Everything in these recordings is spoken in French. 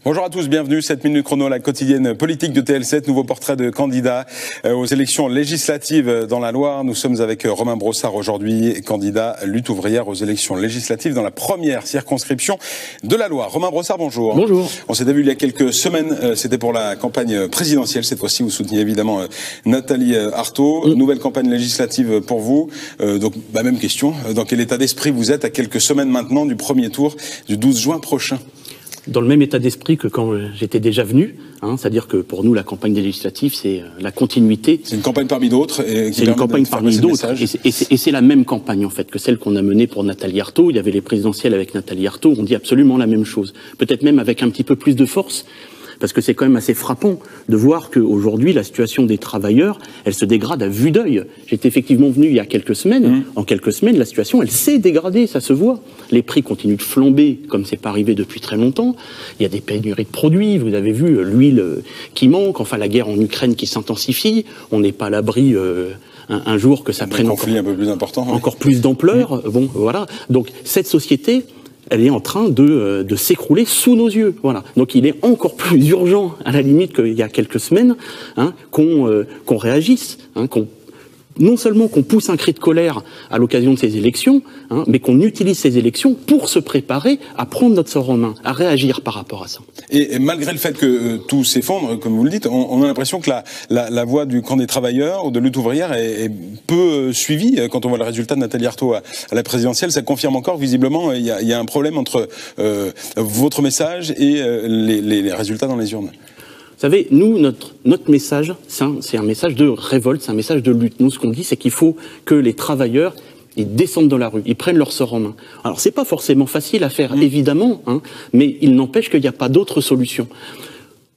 Bonjour à tous, bienvenue, 7 minutes chrono, la quotidienne politique de TL7, nouveau portrait de candidat aux élections législatives dans la Loire. Nous sommes avec Romain Brossard aujourd'hui, candidat lutte ouvrière aux élections législatives dans la première circonscription de la Loire. Romain Brossard, bonjour. Bonjour. On s'était vu il y a quelques semaines, c'était pour la campagne présidentielle. Cette fois-ci, vous souteniez évidemment Nathalie Arthaud. Nouvelle campagne législative pour vous. Donc, même question, dans quel état d'esprit vous êtes à quelques semaines maintenant du premier tour du 12 juin prochain ? Dans le même état d'esprit que quand j'étais déjà venu, c'est-à-dire que pour nous la campagne des législatives c'est la continuité. C'est une campagne parmi d'autres. C'est une campagne parmi d'autres et c'est la même campagne en fait que celle qu'on a menée pour Nathalie Arthaud. Il y avait les présidentielles avec Nathalie Arthaud, on dit absolument la même chose, peut-être même avec un petit peu plus de force. Parce que c'est quand même assez frappant de voir qu'aujourd'hui, la situation des travailleurs, elle se dégrade à vue d'œil. J'étais effectivement venu il y a quelques semaines. En quelques semaines, la situation, elle s'est dégradée, ça se voit. Les prix continuent de flamber, comme c'est pas arrivé depuis très longtemps. Il y a des pénuries de produits. Vous avez vu l'huile qui manque, enfin la guerre en Ukraine qui s'intensifie. On n'est pas à l'abri un jour que ça prenne encore plus d'ampleur. Bon, voilà. Donc cette société, elle est en train de s'écrouler sous nos yeux. Voilà. Donc il est encore plus urgent, à la limite, qu'il y a quelques semaines, qu'on réagisse, non seulement qu'on pousse un cri de colère à l'occasion de ces élections, mais qu'on utilise ces élections pour se préparer à prendre notre sort en main, à réagir par rapport à ça. Et malgré le fait que tout s'effondre, comme vous le dites, on a l'impression que la voix du camp des travailleurs ou de lutte ouvrière est peu suivie. Quand on voit le résultat de Nathalie Arthaud à la présidentielle, ça confirme encore visiblement il y a un problème entre votre message et les résultats dans les urnes. Vous savez, nous, notre message, c'est un message de révolte, c'est un message de lutte. Nous, ce qu'on dit, c'est qu'il faut que les travailleurs, ils descendent dans la rue, ils prennent leur sort en main. Alors, c'est pas forcément facile à faire, évidemment, mais il n'empêche qu'il n'y a pas d'autre solution.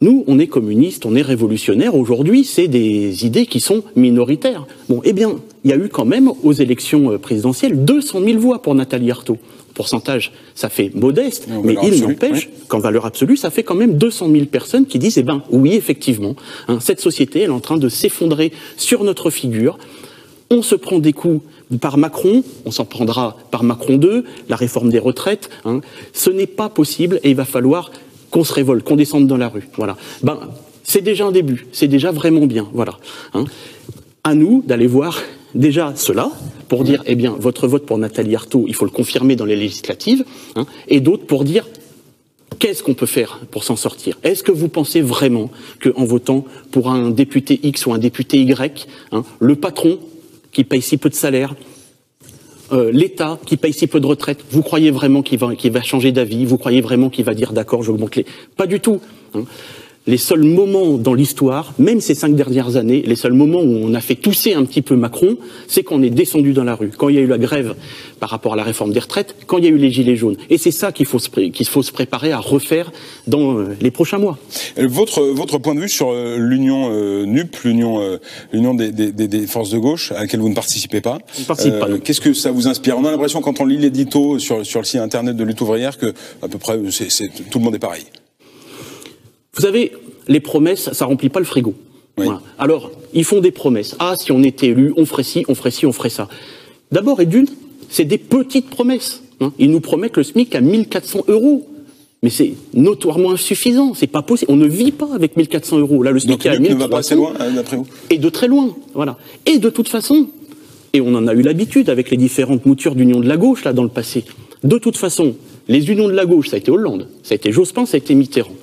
Nous, on est communistes, on est révolutionnaires. Aujourd'hui, c'est des idées qui sont minoritaires. Bon, eh bien, il y a eu quand même, aux élections présidentielles, 200 000 voix pour Nathalie Arthaud. Pourcentage, ça fait modeste, mais il n'empêche qu'en valeur absolue, ça fait quand même 200 000 personnes qui disent, oui, effectivement, cette société, elle est en train de s'effondrer sur notre figure. On se prend des coups par Macron, on s'en prendra par Macron 2, la réforme des retraites. Ce n'est pas possible et il va falloir qu'on se révolte, qu'on descende dans la rue. Voilà. C'est déjà un début, c'est déjà vraiment bien. Voilà. À nous d'aller voir déjà cela, pour dire, votre vote pour Nathalie Arthaud, il faut le confirmer dans les législatives, et d'autres pour dire, qu'est-ce qu'on peut faire pour s'en sortir? Est-ce que vous pensez vraiment qu'en votant pour un député X ou un député Y, le patron qui paye si peu de salaire, l'État qui paye si peu de retraite, vous croyez vraiment qu'il va changer d'avis? Vous croyez vraiment qu'il va dire, d'accord, j'augmente les... Pas du tout. Les seuls moments dans l'histoire, même ces 5 dernières années, les seuls moments où on a fait tousser un petit peu Macron, c'est qu'on est descendu dans la rue. Quand il y a eu la grève par rapport à la réforme des retraites, quand il y a eu les gilets jaunes. Et c'est ça qu'il faut se préparer à refaire dans les prochains mois. Votre point de vue sur l'union NUP, l'union des forces de gauche, à laquelle vous ne participez pas. Je ne participe pas. Qu'est-ce que ça vous inspire? On a l'impression, quand on lit l'édito sur le site internet de lutte ouvrière, que à peu près tout le monde est pareil. Vous savez, les promesses, ça remplit pas le frigo. Oui. Voilà. Alors, ils font des promesses. Si on était élu, on ferait ci, on ferait ci, on ferait ça. D'abord et d'une, c'est des petites promesses. Ils nous promettent le SMIC à 1 400 €. Mais c'est notoirement insuffisant. C'est pas possible. On ne vit pas avec 1 400 €. Là, le SMIC est à 1 300. Ne va pas assez loin, d'après vous. Et de très loin. Voilà. Et de toute façon, et on en a eu l'habitude avec les différentes moutures d'union de la gauche, là, dans le passé. De toute façon, les unions de la gauche, ça a été Hollande, ça a été Jospin, ça a été Mitterrand.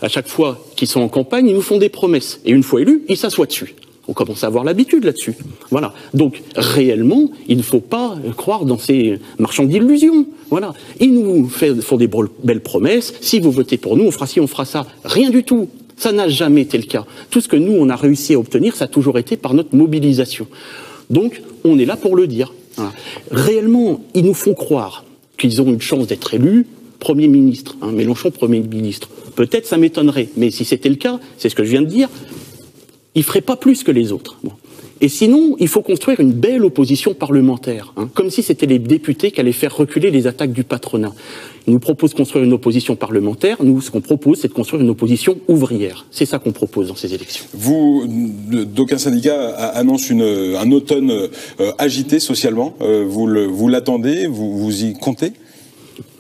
À chaque fois qu'ils sont en campagne, ils nous font des promesses. Et une fois élus, ils s'assoient dessus. On commence à avoir l'habitude là-dessus. Voilà. Donc, réellement, il ne faut pas croire dans ces marchands d'illusions. Voilà. Ils nous font des belles promesses. Si vous votez pour nous, on fera ci, on fera ça. Rien du tout. Ça n'a jamais été le cas. Tout ce que nous, on a réussi à obtenir, ça a toujours été par notre mobilisation. Donc, on est là pour le dire. Voilà. Réellement, ils nous font croire qu'ils ont une chance d'être élus. Premier ministre, Mélenchon Premier ministre. Peut-être ça m'étonnerait, mais si c'était le cas, c'est ce que je viens de dire, il ne ferait pas plus que les autres. Bon. Et sinon, il faut construire une belle opposition parlementaire, comme si c'était les députés qui allaient faire reculer les attaques du patronat. Ils nous proposent de construire une opposition parlementaire. Nous, ce qu'on propose, c'est de construire une opposition ouvrière. C'est ça qu'on propose dans ces élections. D'aucuns syndicats annoncent un automne agité socialement. Vous l'attendez? Vous y comptez?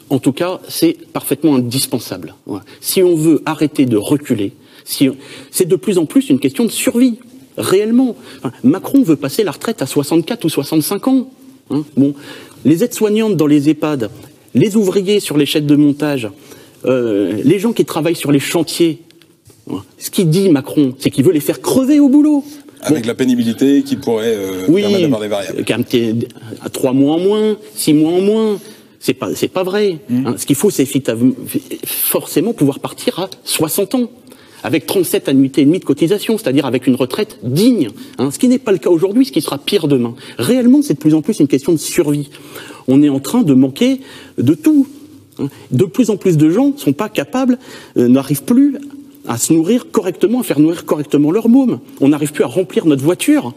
En tout cas, c'est parfaitement indispensable. Voilà. Si on veut arrêter de reculer, c'est de plus en plus une question de survie, réellement. Enfin, Macron veut passer la retraite à 64 ou 65 ans. Hein. Bon, les aides-soignantes dans les EHPAD, les ouvriers sur les chaînes de montage, les gens qui travaillent sur les chantiers, ce qu'il dit Macron, c'est qu'il veut les faire crever au boulot. Avec la pénibilité qui pourrait permettre d'avoir des variables. À 3 mois en moins, 6 mois en moins. C'est pas vrai. Hein. Ce qu'il faut, c'est forcément pouvoir partir à 60 ans, avec 37 annuités et demie de cotisation, c'est-à-dire avec une retraite digne. Hein. Ce qui n'est pas le cas aujourd'hui, ce qui sera pire demain. Réellement, c'est de plus en plus une question de survie. On est en train de manquer de tout. Hein. De plus en plus de gens ne sont pas capables, n'arrivent plus à se nourrir correctement, à faire nourrir correctement leur môme. On n'arrive plus à remplir notre voiture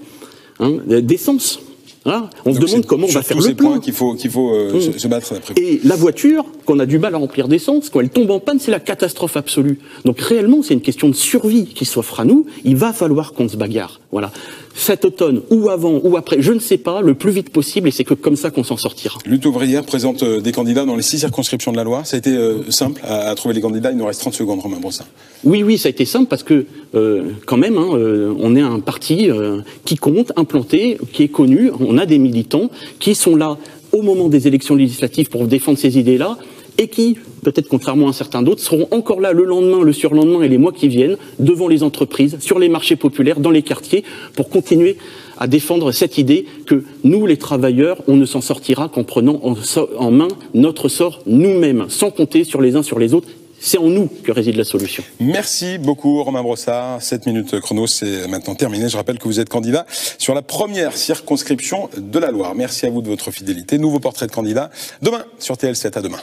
d'essence. Hein, on se demande comment on va faire le plein. Sur tous ces points qu'il faut se battre d'après vous. Et la voiture, qu'on a du mal à remplir d'essence, quand elle tombe en panne, c'est la catastrophe absolue. Donc réellement, c'est une question de survie qui s'offre à nous. Il va falloir qu'on se bagarre. Voilà. Cet automne, ou avant, ou après, je ne sais pas, le plus vite possible, et c'est que comme ça qu'on s'en sortira. Lutte ouvrière présente des candidats dans les 6 circonscriptions de la Loire. Ça a été simple à trouver les candidats. Il nous reste 30 secondes, Romain Brossard. Oui, ça a été simple parce que, quand même, on est un parti qui compte, implanté, qui est connu. On a des militants qui sont là au moment des élections législatives pour défendre ces idées-là et qui, peut-être contrairement à certains d'autres, seront encore là le lendemain, le surlendemain et les mois qui viennent, devant les entreprises, sur les marchés populaires, dans les quartiers, pour continuer à défendre cette idée que nous, les travailleurs, on ne s'en sortira qu'en prenant en main notre sort nous-mêmes, sans compter sur les uns sur les autres. C'est en nous que réside la solution. Merci beaucoup, Romain Brossard. 7 minutes chrono, c'est maintenant terminé. Je rappelle que vous êtes candidat sur la première circonscription de la Loire. Merci à vous de votre fidélité. Nouveau portrait de candidat demain sur TL7. À demain.